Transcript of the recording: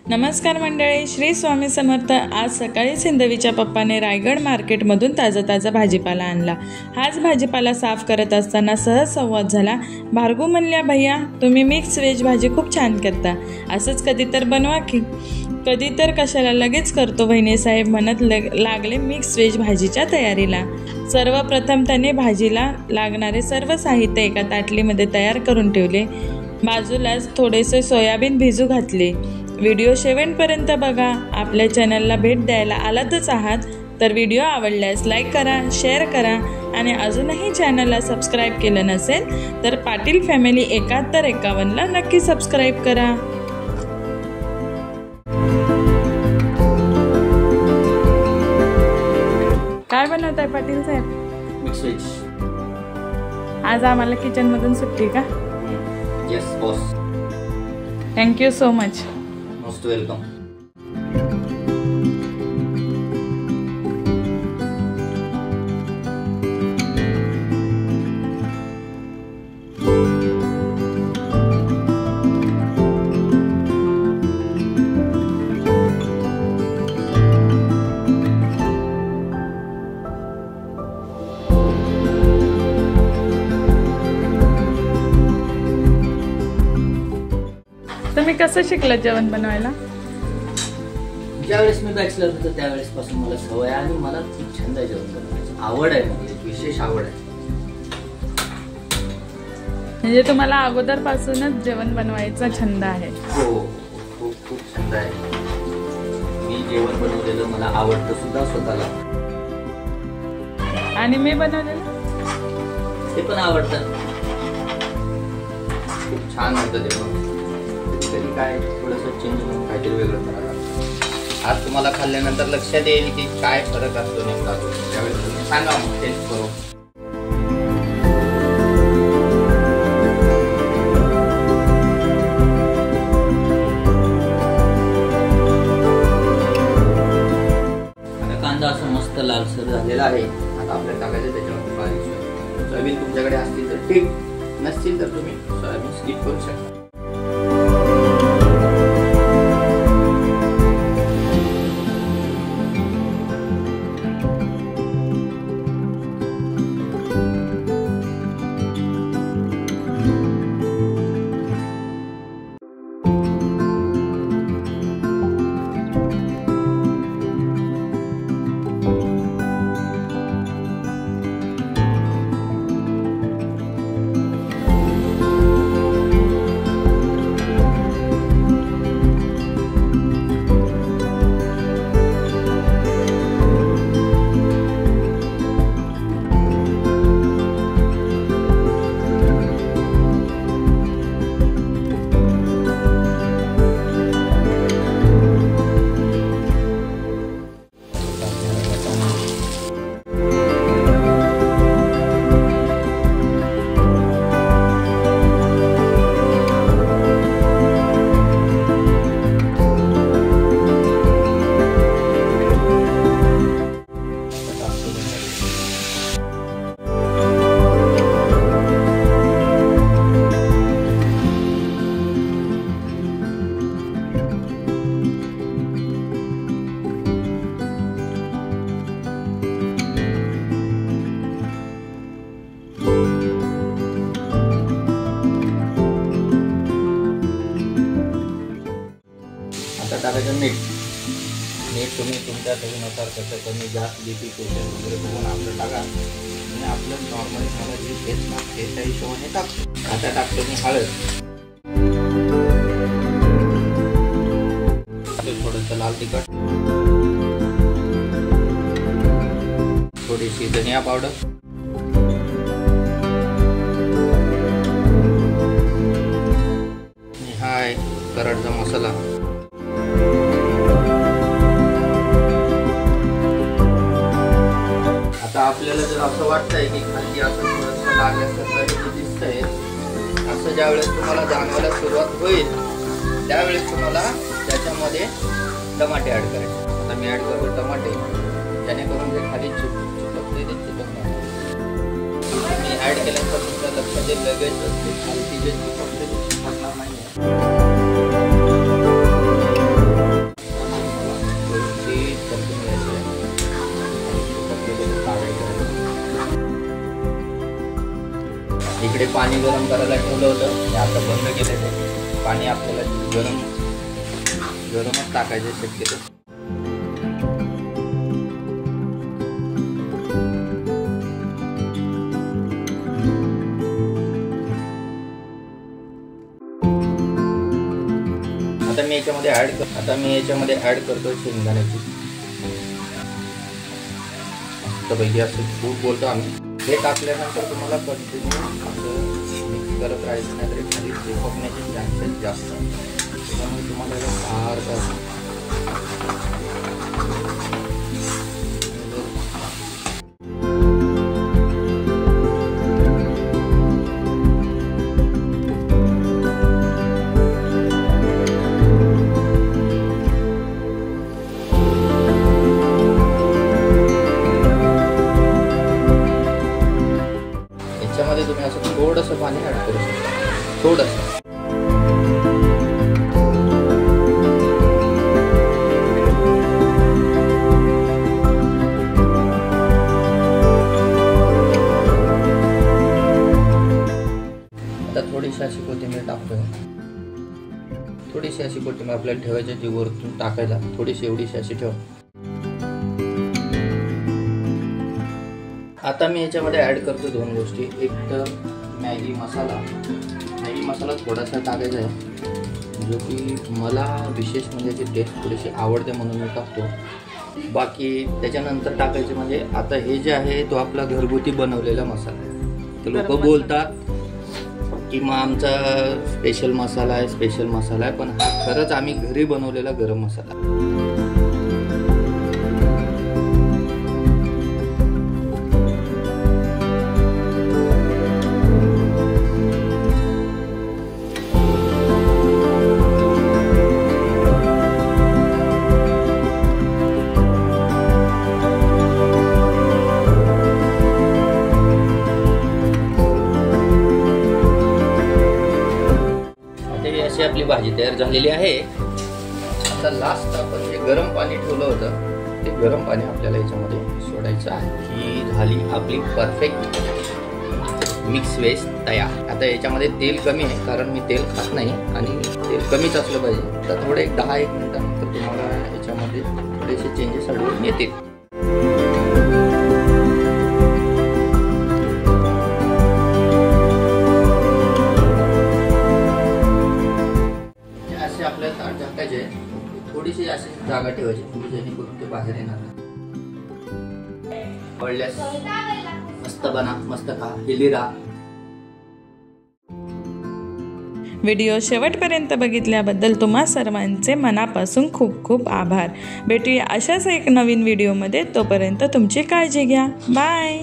नमस्कार मंडळी, श्री स्वामी समर्थ। आज सकाळी सिंधवीच्या पप्पाने रायगड मार्केटमधून ताजा भाजीपाला आणला। हाच भाजीपाला साफ करत असताना सहज संवाद झाला। भार्गू म्हणल्या, भैया तुम्ही मिक्स व्हेज भाजी खूप छान करता, असंच कधी तर बनवा की। कधी तर कशाला, लगेच करतो बहिणी साहेब म्हणत लागले मिक्स व्हेज भाजीच्या तयारीला। सर्वप्रथम त्याने भाजीला लागणारे सर्व साहित्य एका ताटलीमध्ये तयार करून ठेवले। बाजूलाच थोडेसे सोयाबीन भिजू घातले। व्हिडिओ शेवटपर्यंत बघा। आपल्या चॅनलला भेट द्यायला आलातच आहात तर व्हिडिओ आवडल्यास लाईक करा, शेअर करा आणि अजूनही चॅनलला सबस्क्राईब केलं नसेल तर पाटील फॅमिली 7151ला नक्की सबस्क्राईब करा। काय बनवताय पाटील साहेब? Mix veg. आज आम्हाला किचनमधून सुट्टी का? Yes boss. Thank you so much. Most welcome. तुम्ही कसं शिकलं जेवण बनवायला? ज्यावेळेस मी बॅचलर होतो त्यावेळेस पासून मला सवय आहे आणि मला खूप छंद आहे जेवण बनवायची। आवड आहे, म्हणजे विशेष आवड आहे। म्हणजे तुम्हाला अगोदरपासूनच जेवण बनवायचा छंद आहे? हो, खूप छंद आहे। मी जेवण बनवलेलं मला आवडतं सुद्धा स्वतःला, आणि मी बनवलेलं ते पण आवडतं। खूप छान होतं जेवण। कधी काय थोडंसं चेंज म्हणून काहीतरी वेगळं करायला लागतं। आज तुम्हाला खाल्ल्यानंतर लक्षात येईल की काय फरक असतो नेमका, त्यावेळेस तुम्ही सांगा, मग टेस्ट करू। आता कांदा असं मस्त लालसर झालेला आहे। आता आपल्याला टाकायचं त्याच्यावरती बारीक सोयाबीन। तुमच्याकडे असतील तर ठीक, नसतील तर तुम्ही सोयाबीन स्किप करू शकता। टाकायचं मीठ तुम्ही तुमच्या चवीनुसार कसं कमी जास्त बीपी प्रेशर वगैरे बघून आपलं टाका। आणि आपलं नॉर्मली मला जी टेस्ट लागते त्या हिशोबाने टाकतो। आता टाकतो मी हळद, थोडंसं लाल तिखट, थोडीशी धनिया पावडर, हा आहे कराडचा मसाला। आपल्याला जर असं वाटतंय की खाली असं थोडंसं लागल्यासारखं दिसतंय, असं ज्यावेळेस तुम्हाला जाणवायला सुरुवात होईल त्यावेळेस तुम्हाला त्याच्यामध्ये टमाटे ॲड करायचे। आता मी ॲड करतो टमाटे, जेणेकरून जे खाली चिपकते ते चिपकणार। मी ॲड केल्यानंतर तुमच्या लक्षात येईल लगेच खाली जे चिपकते ते चिपकणार नाही। पाणी गरम करायला ठेवलं होतं ते आता बंद केलं ते पाणी आपल्याला गरमच टाकायचं शक्यतो. आता मी याच्यामध्ये ऍड करतो शेंगदाण्याची मस्तपैकी असं खूप बोलतो आम्ही. हे टाकल्यानंतर तुम्हाला कंटिन्यू असं मिक्स करत राहायचं, नाहीतरी खाली चिपकण्याचे चान्सेस जास्त. त्यामुळे तुम्हाला सारखं तुम्ही असं थोडंसं पाणी ऍड करू शकता, थोडंसं. आता थोडीशी अशी कोथिंबीर टाकतोय, थोडीशी अशी कोथिंबीर आपल्याला ठेवायची, जी वरतून टाकायला थोडीशी एवढीशी अशी ठेव. आता मी याच्यामध्ये ऍड करतो दोन गोष्टी. एक तर मॅगी मसाला थोडासा टाकायचा आहे, जो की मला विशेष म्हणजे याची टेस्ट थोडीशी आवडते म्हणून मी टाकतो. बाकी त्याच्यानंतर टाकायचे म्हणजे आता हे जे आहे तो आपला घरगुती बनवलेला मसाला आहे. तर लोक बोलतात की मग आमचा स्पेशल मसाला आहे, पण हा खरंच आम्ही घरी बनवलेला गरम मसाला. आपली भाजी तयार झालेली आहे. आता लास्ट आपण जे गरम पाणी ठेवलं होतं ते गरम पाणी आपल्याला याच्यामध्ये सोडायचं आहे. ही झाली आपली परफेक्ट मिक्स व्हेज तयार. आता याच्यामध्ये तेल कमी आहे कारण मी तेल खात नाही आणि तेल कमीच असलं पाहिजे. तर थोडे 10-1 मिनिटानंतर तुम्हाला याच्यामध्ये थोडेसे चेंजेस आढळून येतील. आपल्याला ताट झाकायचे, थोडीशी अशी जागा ठेवायची म्हणजे जेणेकरून ते बाहेर येणार. पडल्यास मस्त बना, मस्त खा, हेल्दी राहा. व्हिडिओ शेवटपर्यंत बघितल्याबद्दल तुम्हा सर्वांचे मनापासून खूप खूप आभार. भेटूया अशाच एक नवीन व्हिडिओमध्ये. तोपर्यंत तुमची काळजी घ्या. बाय.